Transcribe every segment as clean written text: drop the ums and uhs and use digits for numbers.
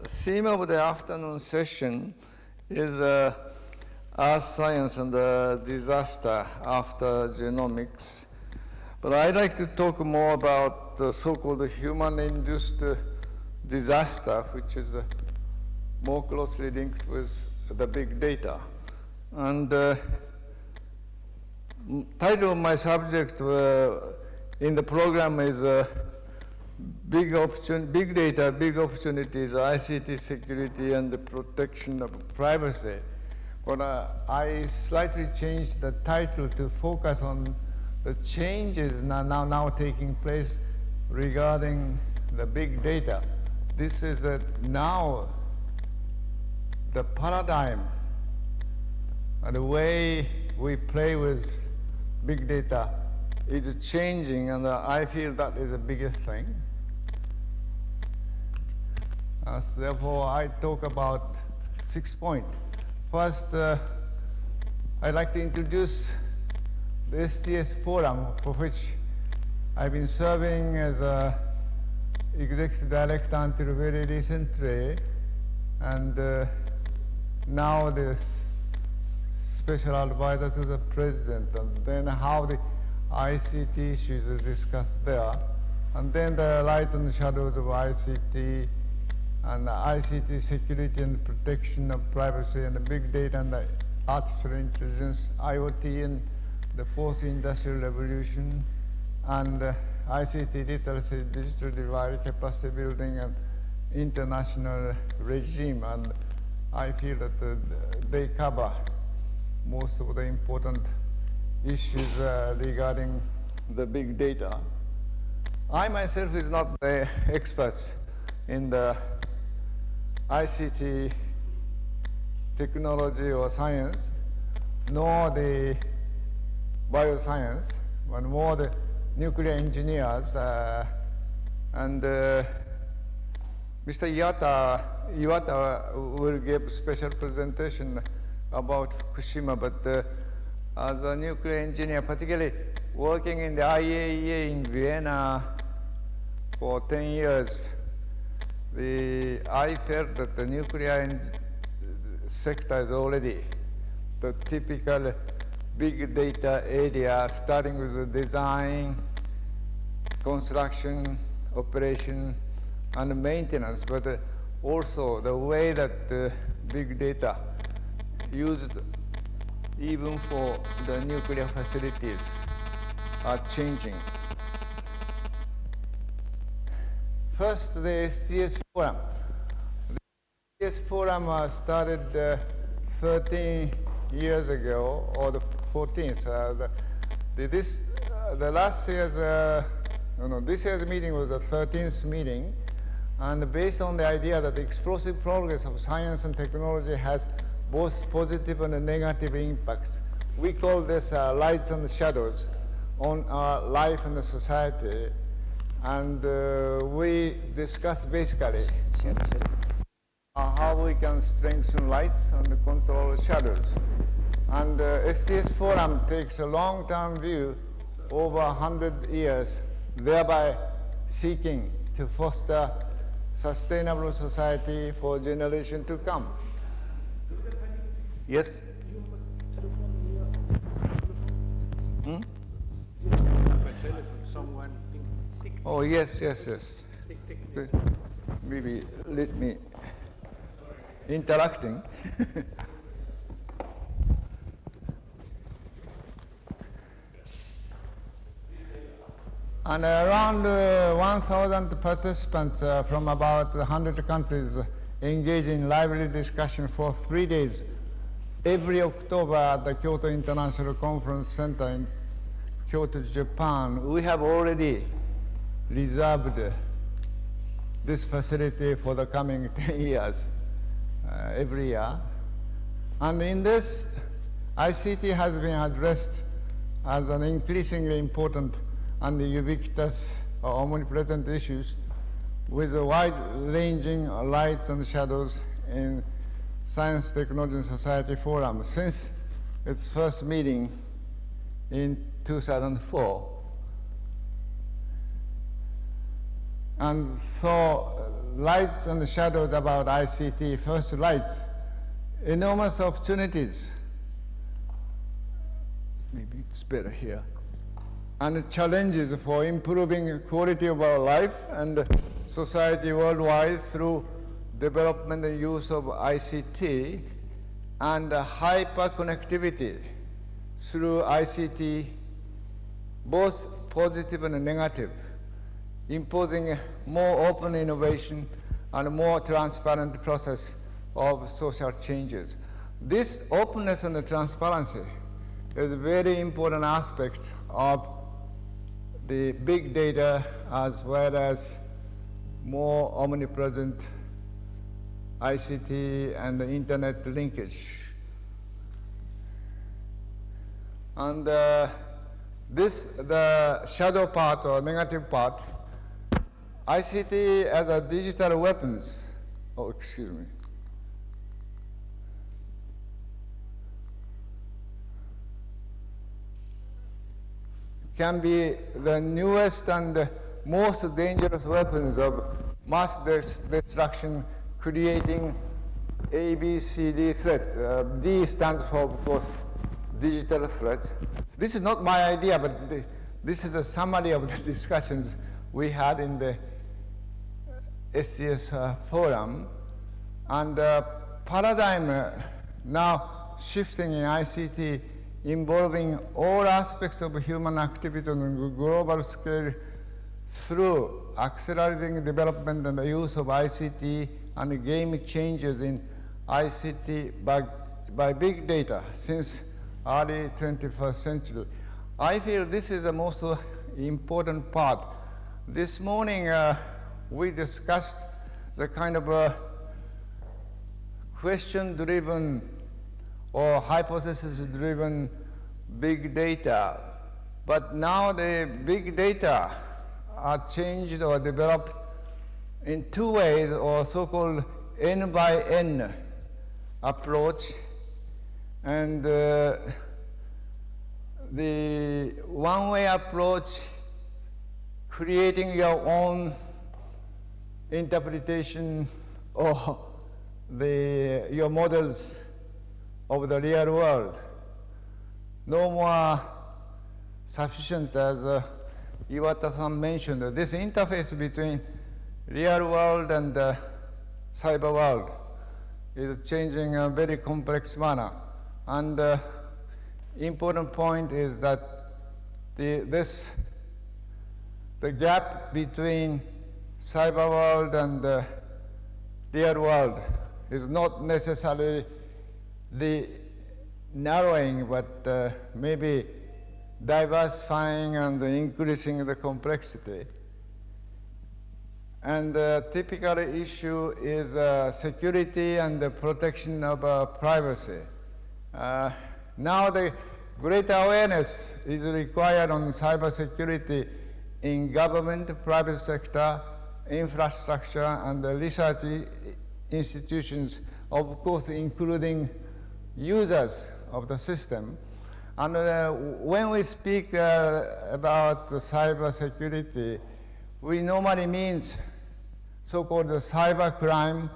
theme of the afternoon session is Earth science and disaster after genomics. But I'd like to talk more about the so-called human-induced disaster, which is more closely linked with the big data. And title of my subject in the program is big data, big opportunities, ICT security and the protection of privacy. But I slightly changed the title to focus on the changes now taking place regarding the big data. This is now the paradigm and the way we play with big data is changing, and I feel that is the biggest thing. So therefore, I talk about 6 points. First, I'd like to introduce the STS Forum, for which I've been serving as an executive director until very recently, and now the special advisor to the president, and then how the ICT issues are discussed there, and then the lights and shadows of ICT, and ICT security and protection of privacy, and the big data and the artificial intelligence, IoT, and the fourth industrial revolution, and ICT literacy, digital divide, capacity building, and international regime. And I feel that they cover most of the important issues regarding the big data. I myself is not the expert in the ICT technology or science, nor the bioscience, but more the nuclear engineers. And Mr. Iwata will give a special presentation about Fukushima, but as a nuclear engineer, particularly working in the IAEA in Vienna for 10 years, I felt that the nuclear sector is already the typical big data area, starting with the design, construction, operation, and maintenance, but also the way that big data used even for the nuclear facilities are changing. First, the STS Forum. The STS Forum started 13 years ago, or the 14th. The last year's, this year's meeting was the 13th meeting, and based on the idea that the explosive progress of science and technology has both positive and negative impacts, we call this lights and shadows on our life and the society. And we discuss basically how we can strengthen lights and control shadows. And STS Forum takes a long-term view over 100 years, thereby seeking to foster sustainable society for generations to come. Yes? Hmm? Oh, yes. Maybe let me interacting. And around 1,000 participants from about 100 countries engage in lively discussion for 3 days every October at the Kyoto International Conference Center in Kyoto, Japan. We have already reserved this facility for the coming 10 years, every year. And in this, ICT has been addressed as an increasingly important and ubiquitous or omnipresent issues with a wide-ranging lights and shadows in Science, Technology and Society Forum since its first meeting in 2004. and saw lights and shadows about ICT. First lights, enormous opportunities. Maybe it's better here. And challenges for improving quality of our life and society worldwide through development and use of ICT and hyperconnectivity through ICT, both positive and negative, imposing more open innovation and more transparent process of social changes. This openness and transparency is a very important aspect of the big data as well as more omnipresent ICT and the internet linkage. And the shadow part or negative part, ICT as a digital weapons, can be the newest and most dangerous weapons of mass destruction, creating ABCD threat. D stands for, of course, digital threats. This is not my idea, but this is a summary of the discussions we had in the STS forum. And paradigm now shifting in ICT, involving all aspects of human activity on a global scale through accelerating development and the use of ICT and game changes in ICT by big data since early 21st century. I feel this is the most important part. This morning we discussed the kind of question-driven or hypothesis-driven big data. But now the big data are changed or developed in two ways, or so-called N by N approach. And the one-way approach, creating your own interpretation or your models of the real world. No more sufficient, as Iwata-san mentioned, this interface between real world and cyber world is changing in a very complex manner. And important point is that the gap between cyber world and the real world is not necessarily the narrowing, but maybe diversifying and increasing the complexity. And the typical issue is security and the protection of privacy. Now the greater awareness is required on cybersecurity in government, private sector, infrastructure, and the research institutions, of course, including users of the system. And when we speak about the cyber security, we normally mean so-called cyber crime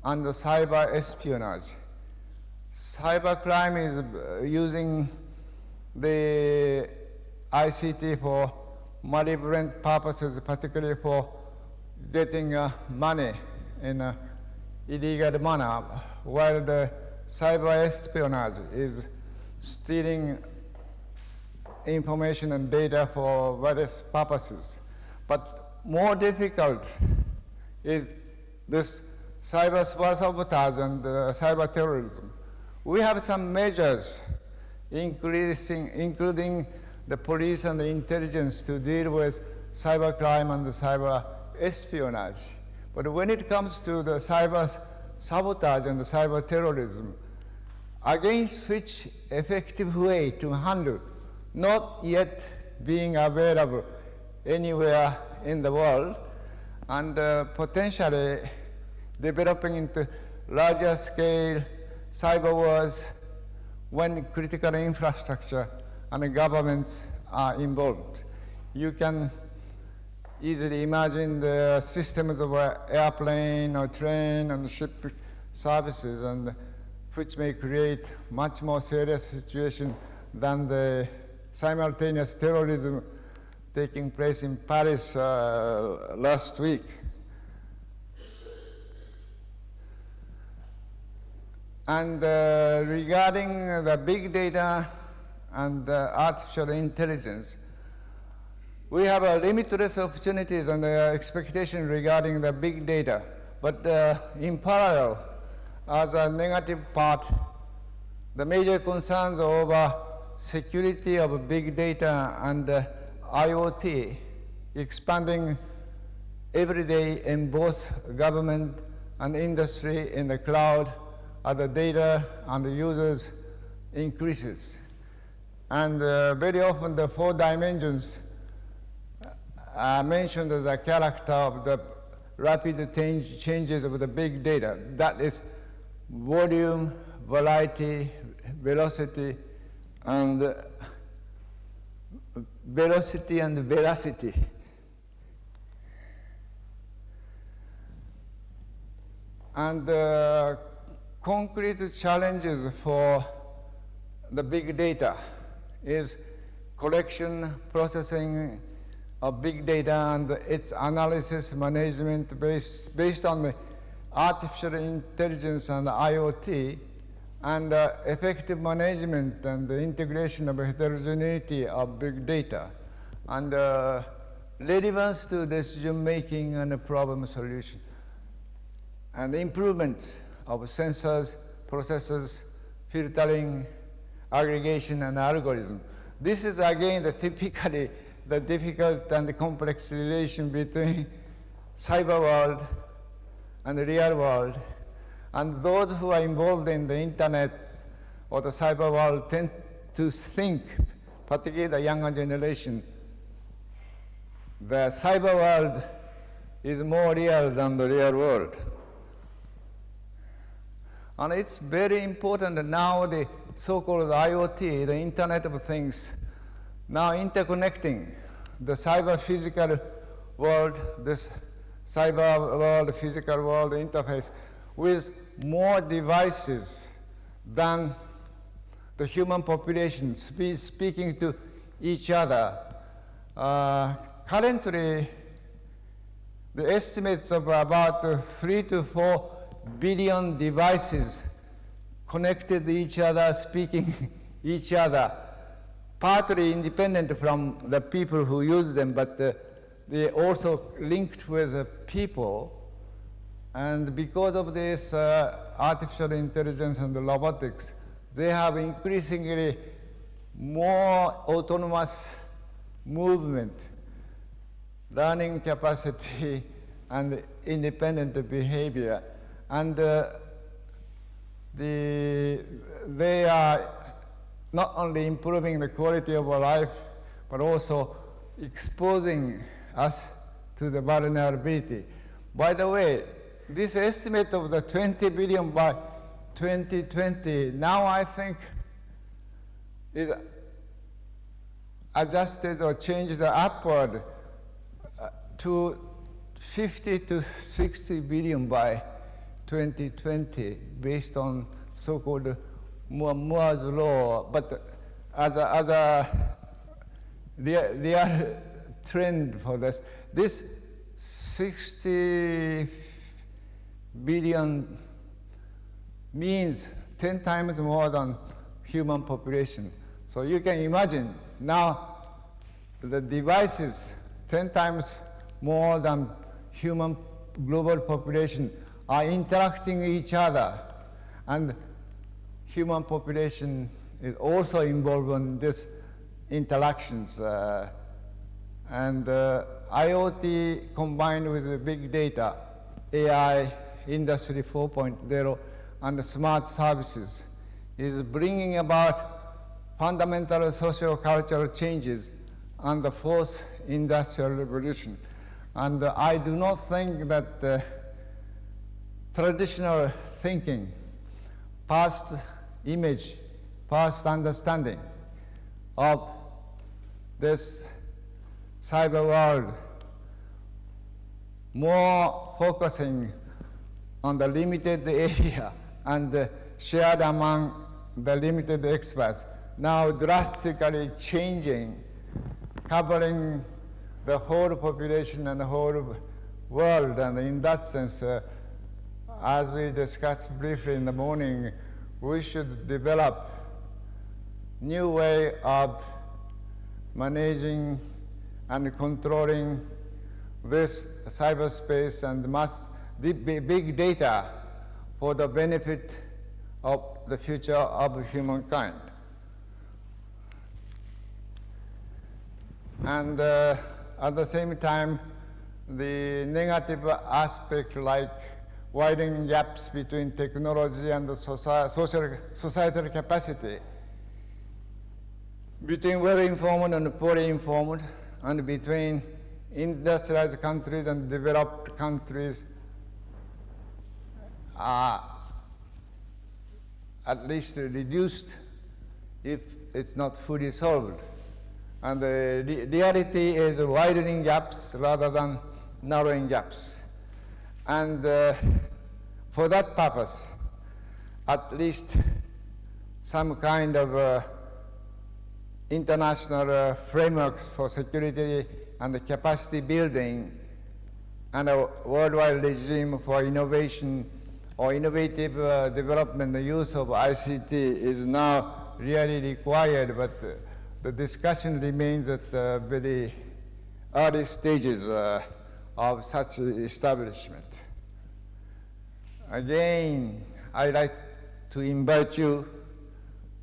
and cyber espionage. Cyber crime is using the ICT for malevolent purposes, particularly for getting money in an illegal manner, while the cyber espionage is stealing information and data for various purposes. But more difficult is this cyber sabotage and cyber terrorism. We have some measures including the police and the intelligence to deal with cyber crime and the cyber espionage. But when it comes to the cyber sabotage and the cyber terrorism, against which effective way to handle, not yet being available anywhere in the world, and potentially developing into larger scale cyber wars when critical infrastructure and governments are involved. You can easily imagine the systems of an airplane or train and ship services, and which may create much more serious situation than the simultaneous terrorism taking place in Paris last week. And regarding the big data and artificial intelligence, we have limitless opportunities and expectations regarding the big data. But in parallel, as a negative part, the major concerns over security of big data and IoT expanding every day in both government and industry in the cloud as the data and the users increases. And very often the 4 dimensions are mentioned as a character of the rapid changes of the big data. That is volume, variety, velocity, and veracity. And concrete challenges for the big data is collection, processing of big data and its analysis management based on the artificial intelligence and IoT, and effective management and the integration of heterogeneity of big data, and relevance to decision making and problem solution, and improvement of sensors, processors, filtering, aggregation, and algorithm. This is again typically the difficult and complex relation between cyber world and the real world. And those who are involved in the internet or the cyber world tend to think, particularly the younger generation, the cyber world is more real than the real world. And it's very important that now the so-called IoT, the Internet of Things, now interconnecting the cyber physical world, this cyber world, physical world interface with more devices than the human population speaking to each other. Currently, the estimates of about 3 to 4 billion devices connected to each other, speaking each other, partly independent from the people who use them, but they also linked with people. And because of this artificial intelligence and the robotics, they have increasingly more autonomous movement, learning capacity, and independent behavior. And they are not only improving the quality of our life, but also exposing us to the vulnerability. By the way, this estimate of the 20 billion by 2020, now I think is adjusted or changed upward to 50 to 60 billion by 2020, based on so-called Moore's law. But as a real trend for this 60 billion means 10 times more than human population. So you can imagine now the devices 10 times more than human global population are interacting with each other, and human population is also involved in these interactions. And IoT combined with the big data, AI, Industry 4.0, and smart services is bringing about fundamental socio-cultural changes and the fourth industrial revolution. And I do not think that traditional thinking, past image, past understanding of this cyber world more focusing on the limited area and shared among the limited experts, now drastically changing, covering the whole population and the whole world. And in that sense, as we discussed briefly in the morning, we should develop new way of managing and controlling this cyberspace and big data for the benefit of the future of humankind. And at the same time, the negative aspect like widening gaps between technology and the societal capacity, between well-informed and poorly informed, and between industrialized countries and developed countries are at least reduced, if it's not fully solved. And the reality is widening gaps rather than narrowing gaps. And for that purpose, at least some kind of international frameworks for security and capacity building and a worldwide regime for innovation or innovative development and use of ICT is now really required, but the discussion remains at the very early stages of such establishment. Again, I'd like to invite you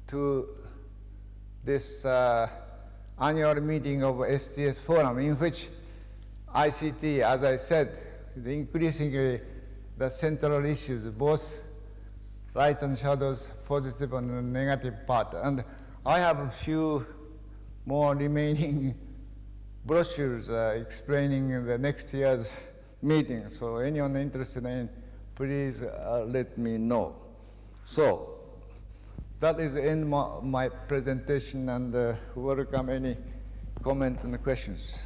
to this annual meeting of STS Forum, in which ICT, as I said, is increasingly the central issues, both lights and shadows, positive and negative part. And I have a few more remaining brochures explaining the next year's meeting. So anyone interested in, please let me know. So that is the end of my presentation, and welcome any comments and questions.